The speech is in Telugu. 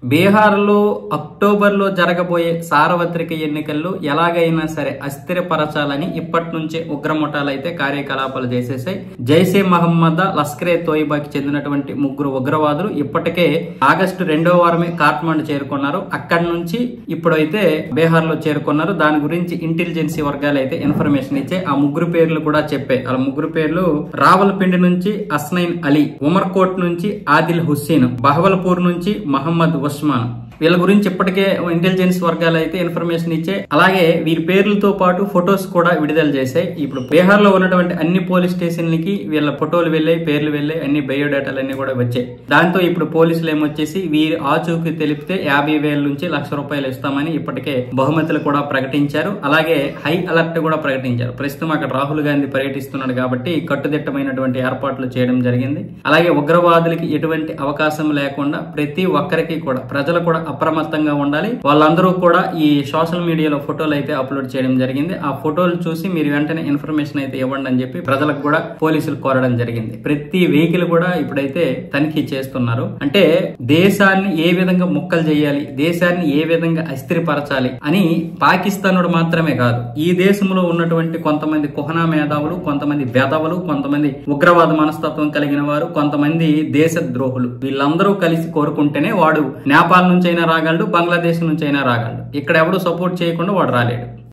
బీహార్లో అక్టోబర్లో జరగబోయే సార్వత్రిక ఎన్నికల్లో ఎలాగైనా సరే అస్థిరపరచాలని ఇప్పటి నుంచే ఉగ్రముఠాలు అయితే కార్యకలాపాలు చేసేసాయి. జైషే మహమ్మద్, లష్కరే తోయిబాకి చెందినటువంటి ముగ్గురు ఉగ్రవాదులు ఇప్పటికే ఆగస్టు 2వ వారమే కాఠ్మండు చేరుకున్నారు. అక్కడి నుంచి ఇప్పుడైతే బీహార్ లో చేరుకున్నారు. దాని గురించి ఇంటెలిజెన్సీ వర్గాలు అయితే ఇన్ఫర్మేషన్ ఇచ్చాయి. ఆ ముగ్గురు పేర్లు కూడా చెప్పాయి. ఆ ముగ్గురు పేర్లు రావల్పిండి నుంచి అస్నైన్ అలీ, ఉమర్కోట్ నుంచి ఆదిల్ హుస్సేన్, బహవల్పూర్ నుంచి మహమ్మద్ ఉస్మాన్. వీళ్ళ గురించి ఇప్పటికే ఇంటెలిజెన్స్ వర్గాలు అయితే ఇన్ఫర్మేషన్ ఇచ్చాయి. అలాగే వీరి పేర్లతో పాటు ఫొటోస్ కూడా విడుదల చేశాయి. ఇప్పుడు బీహార్ లో ఉన్నటువంటి అన్ని పోలీస్ స్టేషన్లకి వీళ్ళ ఫోటోలు వెళ్ళాయి, పేర్లు వెళ్ళాయి, అన్ని బయోడేటాలు అన్ని కూడా వచ్చాయి. దాంతో ఇప్పుడు పోలీసులు ఏమొచ్చేసి వీరి ఆచూకీ తెలిపితే 50,000 నుంచి ₹1,00,000 ఇస్తామని ఇప్పటికే బహుమతులు కూడా ప్రకటించారు. అలాగే హై అలర్ట్ కూడా ప్రకటించారు. ప్రస్తుతం అక్కడ రాహుల్ గాంధీ పర్యటిస్తున్నాడు కాబట్టి కట్టుదిట్టమైనటువంటి ఏర్పాట్లు చేయడం జరిగింది. అలాగే ఉగ్రవాదులకి ఎటువంటి అవకాశం లేకుండా ప్రతి ఒక్కరికి కూడా, ప్రజలు కూడా అప్రమత్తంగా ఉండాలి. వాళ్ళందరూ కూడా ఈ సోషల్ మీడియాలో ఫోటోలు అయితే అప్లోడ్ చేయడం జరిగింది. ఆ ఫోటోలు చూసి మీరు వెంటనే ఇన్ఫర్మేషన్ అయితే ఇవ్వండి అని చెప్పి ప్రజలకు కూడా పోలీసులు కోరడం జరిగింది. ప్రతి వెహికల్ కూడా ఇప్పుడైతే తనిఖీ చేస్తున్నారు. అంటే దేశాన్ని ఏ విధంగా ముక్కలు చేయాలి, దేశాన్ని ఏ విధంగా అస్థిరపరచాలి అని పాకిస్తానుడు మాత్రమే కాదు, ఈ దేశంలో ఉన్నటువంటి కొంతమంది కుహనా మేధావులు, కొంతమంది బెదవులు, కొంతమంది ఉగ్రవాద మనస్తత్వం కలిగిన వారు, కొంతమంది దేశ ద్రోహులు, వీళ్ళందరూ కలిసి కోరుకుంటేనే వాడు నేపాల్ నుంచి రాగలడు, బంగ్లాదేశ్ నుంచి అయినా రాగలడు. ఇక్కడ ఎవడు సపోర్ట్ చేయకుండా వాడు రాలేడు.